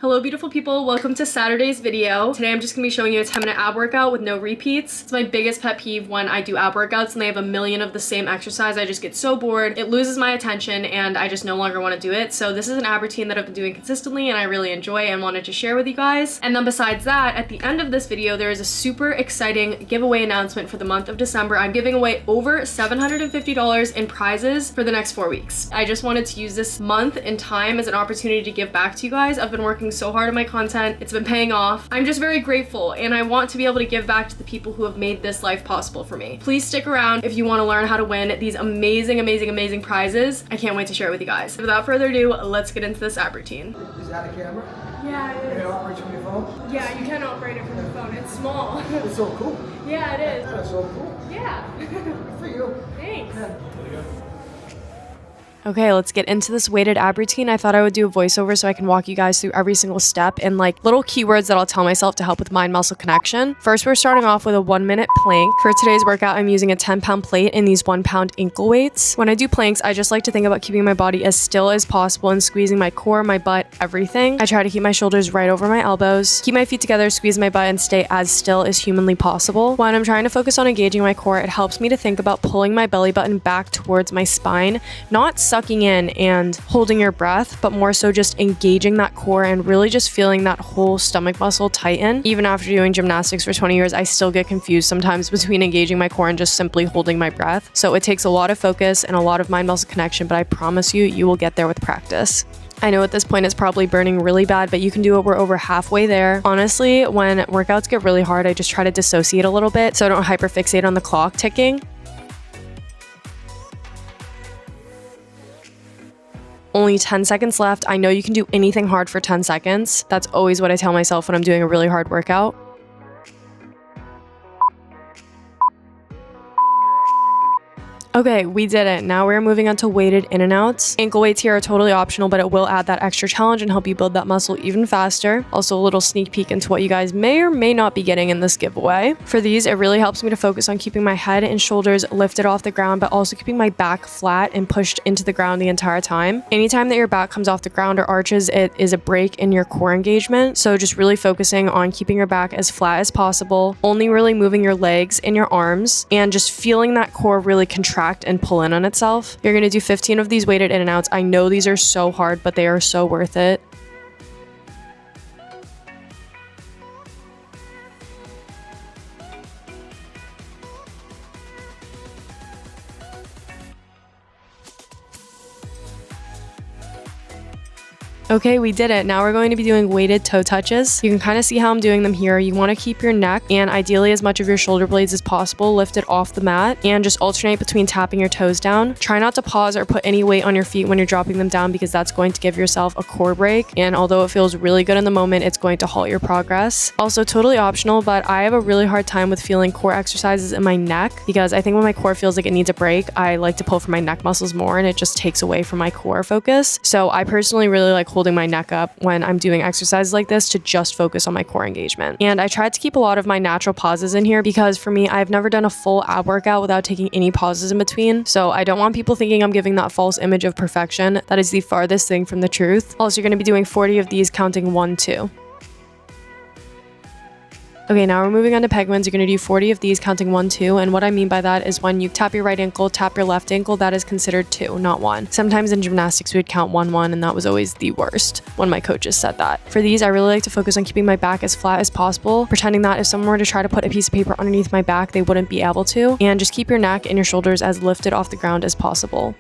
Hello beautiful people, welcome to Saturday's video. Today I'm just gonna be showing you a 10-minute ab workout with no repeats. It's my biggest pet peeve when I do ab workouts and they have a million of the same exercise. I just get so bored, it loses my attention, and I just no longer want to do it. So this is an ab routine that I've been doing consistently and I really enjoy and wanted to share with you guys. And then besides that, at the end of this video, there is a super exciting giveaway announcement for the month of December. I'm giving away over $750 in prizes for the next 4 weeks. I just wanted to use this month and time as an opportunity to give back to you guys. I've been working so hard on my content. It's been paying off. I'm just very grateful and I want to be able to give back to the people who have made this life possible for me. Please stick around if you want to learn how to win these amazing prizes. I can't wait to share it with you guys. Without further ado, let's get into this ab routine. Is that a camera? Yeah, it is. You can operate from your phone? Yeah, you can operate it from your phone. It's small. It's so cool. Yeah, it is. That is so cool. Yeah. Good for you. Thanks. Yeah. Okay, let's get into this weighted ab routine. I thought I would do a voiceover so I can walk you guys through every single step and like little keywords that I'll tell myself to help with mind-muscle connection. First, we're starting off with a 1-minute plank. For today's workout, I'm using a 10-pound plate and these 1-pound ankle weights. When I do planks, I just like to think about keeping my body as still as possible and squeezing my core, my butt, everything. I try to keep my shoulders right over my elbows, keep my feet together, squeeze my butt, and stay as still as humanly possible. When I'm trying to focus on engaging my core, it helps me to think about pulling my belly button back towards my spine, not sucking in and holding your breath, but more so just engaging that core and really just feeling that whole stomach muscle tighten. Even after doing gymnastics for 20 years, I still get confused sometimes between engaging my core and just simply holding my breath. So it takes a lot of focus and a lot of mind-muscle connection, but I promise you, you will get there with practice. I know at this point it's probably burning really bad, but you can do it. We're over halfway there. Honestly, when workouts get really hard, I just try to dissociate a little bit so I don't hyperfixate on the clock ticking. Only 10 seconds left. I know you can do anything hard for 10 seconds. That's always what I tell myself when I'm doing a really hard workout. Okay, we did it. Now we're moving on to weighted in and outs. Ankle weights here are totally optional, but it will add that extra challenge and help you build that muscle even faster. Also, a little sneak peek into what you guys may or may not be getting in this giveaway. For these, it really helps me to focus on keeping my head and shoulders lifted off the ground, but also keeping my back flat and pushed into the ground the entire time. Anytime that your back comes off the ground or arches, it is a break in your core engagement. So just really focusing on keeping your back as flat as possible, only really moving your legs and your arms, and just feeling that core really contract and pull in on itself. You're going to do 15 of these weighted in and outs. I know these are so hard, but they are so worth it. Okay, we did it. Now we're going to be doing weighted toe touches. You can kind of see how I'm doing them here. You want to keep your neck and ideally as much of your shoulder blades as possible lifted off the mat and just alternate between tapping your toes down. Try not to pause or put any weight on your feet when you're dropping them down because that's going to give yourself a core break. And although it feels really good in the moment, it's going to halt your progress. Also totally optional, but I have a really hard time with feeling core exercises in my neck because I think when my core feels like it needs a break, I like to pull from my neck muscles more and it just takes away from my core focus. So I personally really like holding my neck up when I'm doing exercises like this to just focus on my core engagement. And I tried to keep a lot of my natural pauses in here because for me, I've never done a full ab workout without taking any pauses in between. So I don't want people thinking I'm giving that false image of perfection. That is the farthest thing from the truth. Also, you're going to be doing 40 of these counting 1, 2. Okay, now we're moving on to penguins. You're going to do 40 of these counting 1, 2. And what I mean by that is when you tap your right ankle, tap your left ankle, that is considered 2, not 1. Sometimes in gymnastics, we would count 1, 1, and that was always the worst when my coaches said that. For these, I really like to focus on keeping my back as flat as possible, pretending that if someone were to try to put a piece of paper underneath my back, they wouldn't be able to. And just keep your neck and your shoulders as lifted off the ground as possible.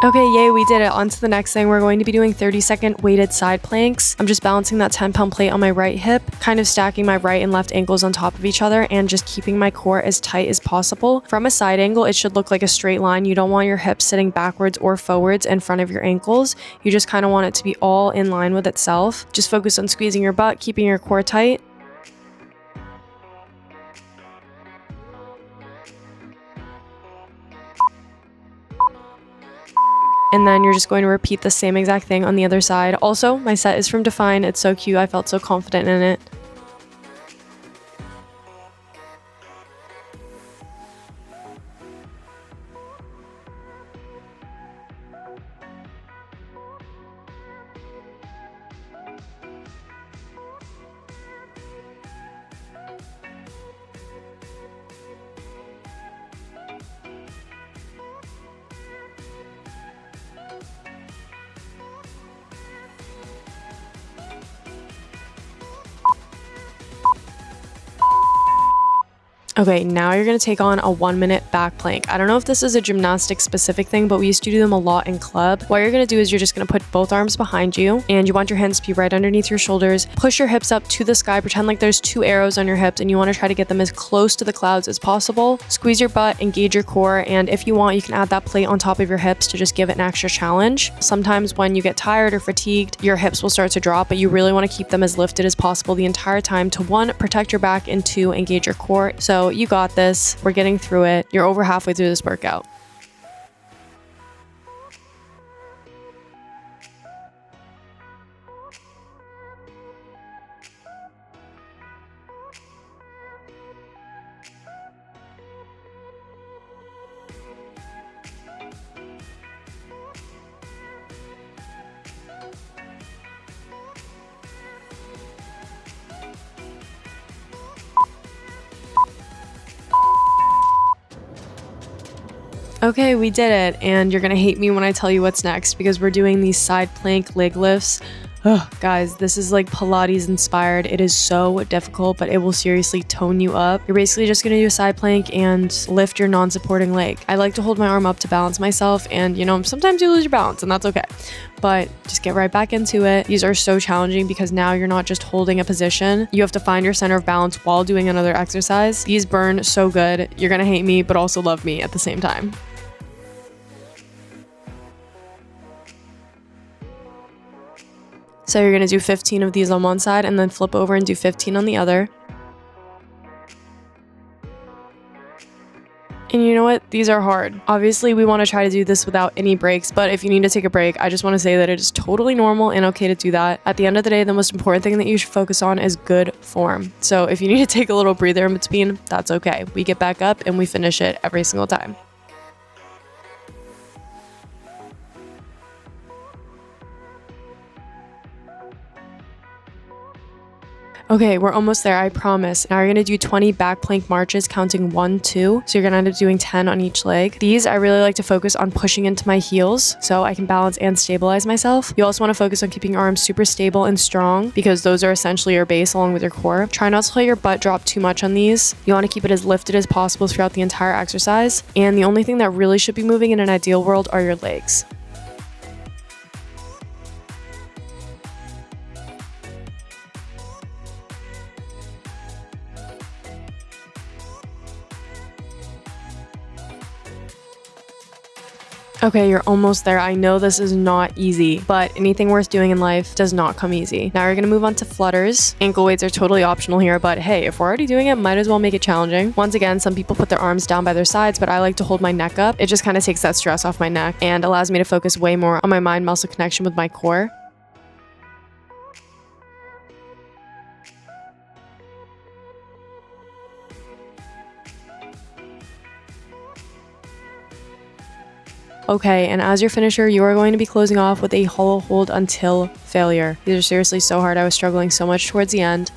Okay, yay, we did it. On to the next thing. We're going to be doing 30-second weighted side planks. I'm just balancing that 10-pound plate on my right hip, kind of stacking my right and left ankles on top of each other and just keeping my core as tight as possible. From a side angle, it should look like a straight line. You don't want your hips sitting backwards or forwards in front of your ankles. You just kind of want it to be all in line with itself. Just focus on squeezing your butt, keeping your core tight. And then you're just going to repeat the same exact thing on the other side. Also, my set is from Define. It's so cute. I felt so confident in it. Okay, now you're gonna take on a 1-minute back plank. I don't know if this is a gymnastic specific thing, but we used to do them a lot in club. What you're gonna do is you're just gonna put both arms behind you and you want your hands to be right underneath your shoulders. Push your hips up to the sky. Pretend like there's 2 arrows on your hips and you wanna try to get them as close to the clouds as possible. Squeeze your butt, engage your core, and if you want, you can add that plate on top of your hips to just give it an extra challenge. Sometimes when you get tired or fatigued, your hips will start to drop, but you really wanna keep them as lifted as possible the entire time to 1, protect your back, and 2, engage your core. So you got this. We're getting through it. You're over halfway through this workout. Okay, we did it, and you're gonna hate me when I tell you what's next because we're doing these side plank leg lifts. Ugh, guys, this is like Pilates inspired. It is so difficult, but it will seriously tone you up. You're basically just gonna do a side plank and lift your non-supporting leg. I like to hold my arm up to balance myself, and sometimes you lose your balance, and that's okay. But just get right back into it. These are so challenging because now you're not just holding a position. You have to find your center of balance while doing another exercise. These burn so good. You're gonna hate me, but also love me at the same time. So you're gonna do 15 of these on one side and then flip over and do 15 on the other. And you know what? These are hard. Obviously, we want to try to do this without any breaks, but if you need to take a break, I just want to say that it is totally normal and okay to do that. At the end of the day, the most important thing that you should focus on is good form. So if you need to take a little breather in between, that's okay. We get back up and we finish it every single time. Okay, we're almost there, I promise. Now you're gonna do 20 back plank marches counting 1, 2. So you're gonna end up doing 10 on each leg. These, I really like to focus on pushing into my heels so I can balance and stabilize myself. You also wanna focus on keeping your arms super stable and strong because those are essentially your base along with your core. Try not to let your butt drop too much on these. You wanna keep it as lifted as possible throughout the entire exercise. And the only thing that really should be moving in an ideal world are your legs. Okay, you're almost there. I know this is not easy, but anything worth doing in life does not come easy. Now you're gonna move on to flutters. Ankle weights are totally optional here, but hey, if we're already doing it, might as well make it challenging. Once again, some people put their arms down by their sides, but I like to hold my neck up. It just kind of takes that stress off my neck and allows me to focus way more on my mind-muscle connection with my core. Okay, and as your finisher, you are going to be closing off with a hollow hold until failure. These are seriously so hard. I was struggling so much towards the end.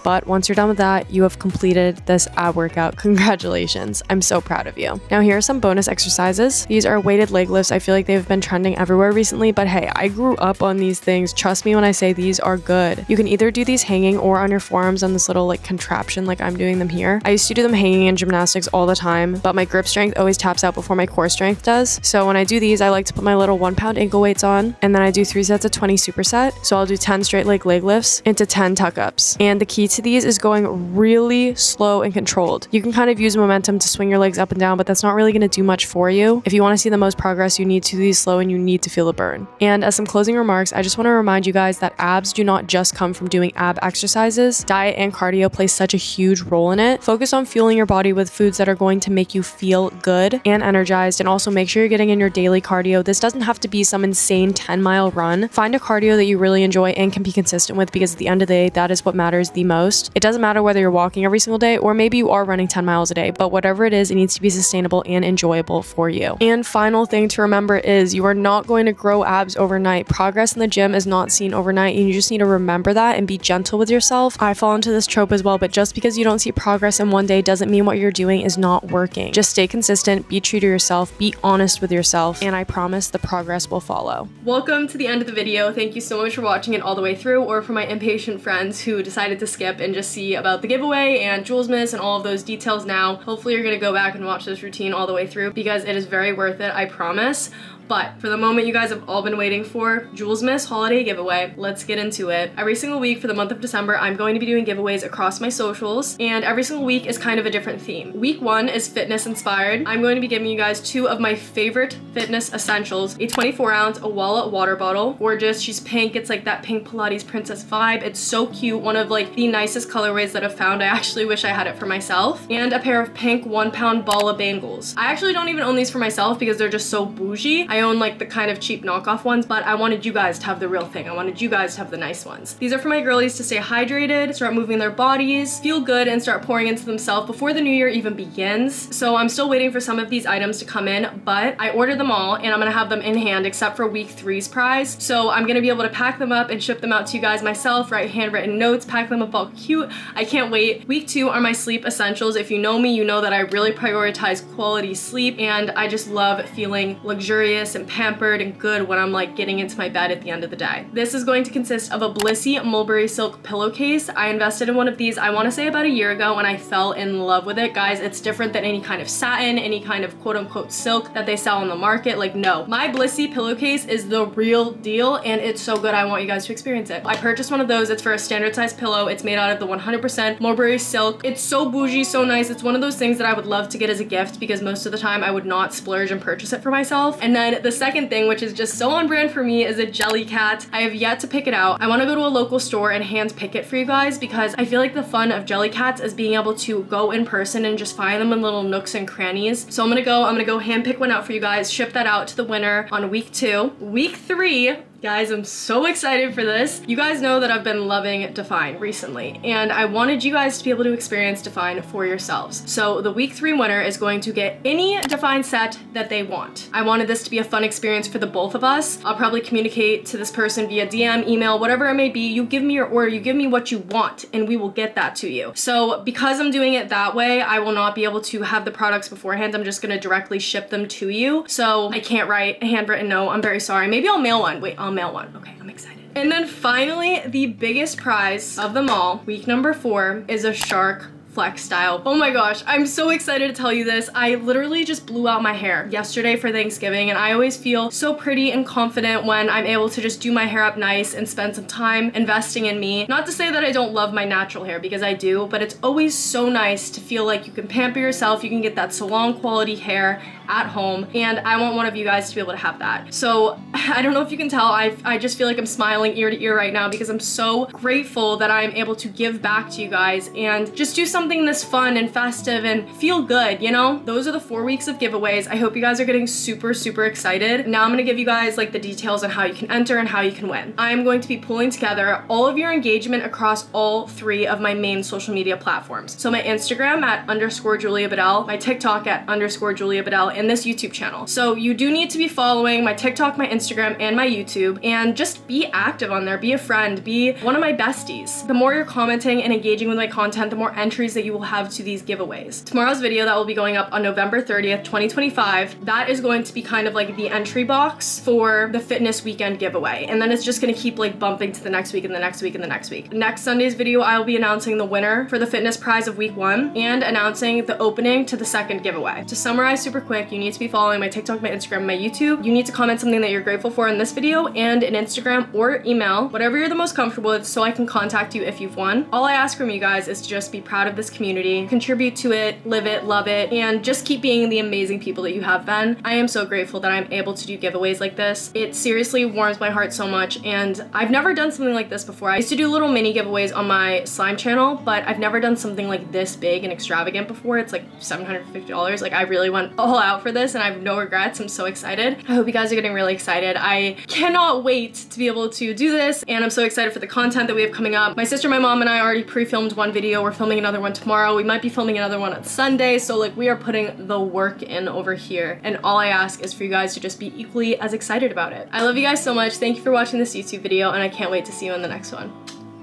But once you're done with that, you have completed this ab workout. Congratulations. I'm so proud of you. Now here are some bonus exercises. These are weighted leg lifts. I feel like they've been trending everywhere recently, but hey, I grew up on these things. Trust me when I say these are good. You can either do these hanging or on your forearms on this little contraption like I'm doing them here. I used to do them hanging in gymnastics all the time, but my grip strength always taps out before my core strength does. So when I do these, I like to put my little 1-pound ankle weights on, and then I do 3 sets of 20 superset. So I'll do 10 straight leg lifts into 10 tuck-ups. And the key to these is going really slow and controlled. You can kind of use momentum to swing your legs up and down, but that's not really going to do much for you. If you want to see the most progress, you need to do these slow and you need to feel the burn. And as some closing remarks, I just want to remind you guys that abs do not just come from doing ab exercises. Diet and cardio play such a huge role in it. Focus on fueling your body with foods that are going to make you feel good and energized, and also make sure you're getting in your daily cardio. This doesn't have to be some insane 10-mile run. Find a cardio that you really enjoy and can be consistent with, because at the end of the day, that is what matters the most. most. It doesn't matter whether you're walking every single day or maybe you are running 10 miles a day, but whatever it is, it needs to be sustainable and enjoyable for you. And final thing to remember is you are not going to grow abs overnight. Progress in the gym is not seen overnight, and you just need to remember that and be gentle with yourself. I fall into this trope as well, but just because you don't see progress in one day doesn't mean what you're doing is not working. Just stay consistent, be true to yourself, be honest with yourself, and I promise the progress will follow. Welcome to the end of the video. Thank you so much for watching it all the way through, or for my impatient friends who decided to skip and just see about the giveaway and Jules Miss and all of those details now. Hopefully you're gonna go back and watch this routine all the way through because it is very worth it, I promise. But for the moment you guys have all been waiting for, Jules Miss holiday giveaway. Let's get into it. Every single week for the month of December, I'm going to be doing giveaways across my socials, and every single week is kind of a different theme. Week 1 is fitness inspired. I'm going to be giving you guys 2 of my favorite fitness essentials, a 24-ounce Owala water bottle. Gorgeous, she's pink. It's like that pink Pilates princess vibe. It's so cute. One of like the nicest colorways that I've found. I actually wish I had it for myself. And a pair of pink 1-pound Bala bangles. I actually don't even own these for myself because they're just so bougie. I own like the kind of cheap knockoff ones, but I wanted you guys to have the real thing. I wanted you guys to have the nice ones. These are for my girlies to stay hydrated, start moving their bodies, feel good, and start pouring into themselves before the new year even begins. So I'm still waiting for some of these items to come in, but I ordered them all and I'm gonna have them in hand except for week 3's prize. So I'm gonna be able to pack them up and ship them out to you guys myself, write handwritten notes, pack them up all cute. I can't wait. Week 2 are my sleep essentials. If you know me, you know that I really prioritize quality sleep, and I just love feeling luxurious and pampered and good when I'm like getting into my bed at the end of the day. This is going to consist of a Blissy mulberry silk pillowcase. I invested in one of these, I want to say about a year ago, and I fell in love with it. Guys, it's different than any kind of satin, any kind of quote unquote silk that they sell on the market. Like, no, my Blissy pillowcase is the real deal, and it's so good. I want you guys to experience it. I purchased one of those. It's for a standard size pillow. It's made out of the 100% mulberry silk. It's so bougie, so nice. It's one of those things that I would love to get as a gift because most of the time I would not splurge and purchase it for myself. And then the second thing, which is just so on brand for me, is a Jellycat. I have yet to pick it out. I want to go to a local store and hand pick it for you guys because I feel like the fun of Jellycats is being able to go in person and just find them in little nooks and crannies. So I'm gonna go hand pick one out for you guys, ship that out to the winner on week 2. Week 3, guys, I'm so excited for this. You guys know that I've been loving Define recently, and I wanted you guys to be able to experience Define for yourselves. So the week 3 winner is going to get any Define set that they want. I wanted this to be a fun experience for the both of us. I'll probably communicate to this person via DM, email, whatever it may be. You give me your order, you give me what you want, and we will get that to you. So because I'm doing it that way, I will not be able to have the products beforehand. I'm just gonna directly ship them to you. So I can't write a handwritten note. I'm very sorry. Maybe I'll mail one. Wait, I'll mail one. Okay, I'm excited. And then finally, the biggest prize of them all, week number 4, is a Shark Flex style. Oh my gosh, I'm so excited to tell you this. I literally just blew out my hair yesterday for Thanksgiving, and I always feel so pretty and confident when I'm able to just do my hair up nice and spend some time investing in me. Not to say that I don't love my natural hair, because I do, but it's always so nice to feel like you can pamper yourself, you can get that salon quality hair at home, and I want one of you guys to be able to have that. So I don't know if you can tell, I just feel like I'm smiling ear to ear right now because I'm so grateful that I'm able to give back to you guys and just do something this fun and festive and feel good, you know? Those are the 4 weeks of giveaways. I hope you guys are getting super, super excited. Now I'm gonna give you guys like the details on how you can enter and how you can win. I'm going to be pulling together all of your engagement across all 3 of my main social media platforms. So my Instagram at _Julia Bedell, my TikTok at _Julia Bedell, and this YouTube channel. So you do need to be following my TikTok, my Instagram, and my YouTube, and just be active on there. Be a friend, be one of my besties. The more you're commenting and engaging with my content, the more entries that you will have to these giveaways. Tomorrow's video that will be going up on November 30th, 2025, that is going to be kind of like the entry box for the fitness weekend giveaway. And then it's just gonna keep like bumping to the next week and the next week and the next week. Next Sunday's video, I will be announcing the winner for the fitness prize of week 1 and announcing the opening to the second giveaway. To summarize super quick, you need to be following my TikTok, my Instagram, my YouTube. You need to comment something that you're grateful for in this video and an Instagram or email, whatever you're the most comfortable with, so I can contact you if you've won. All I ask from you guys is to just be proud of this this community, contribute to it, live it, love it, and just keep being the amazing people that you have been. I am so grateful that I'm able to do giveaways like this. It seriously warms my heart so much, and I've never done something like this before. I used to do little mini giveaways on my slime channel, but I've never done something like this big and extravagant before. It's like $750. Like, I really went all out for this and I have no regrets. I'm so excited. I hope you guys are getting really excited. I cannot wait to be able to do this, and I'm so excited for the content that we have coming up. My sister, my mom, and I already pre-filmed one video. We're filming another one tomorrow. We might be filming another one on Sunday, so like we are putting the work in over here, and all I ask is for you guys to just be equally as excited about it. I love you guys so much. Thank you for watching this YouTube video, and I can't wait to see you in the next one.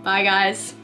Bye, guys.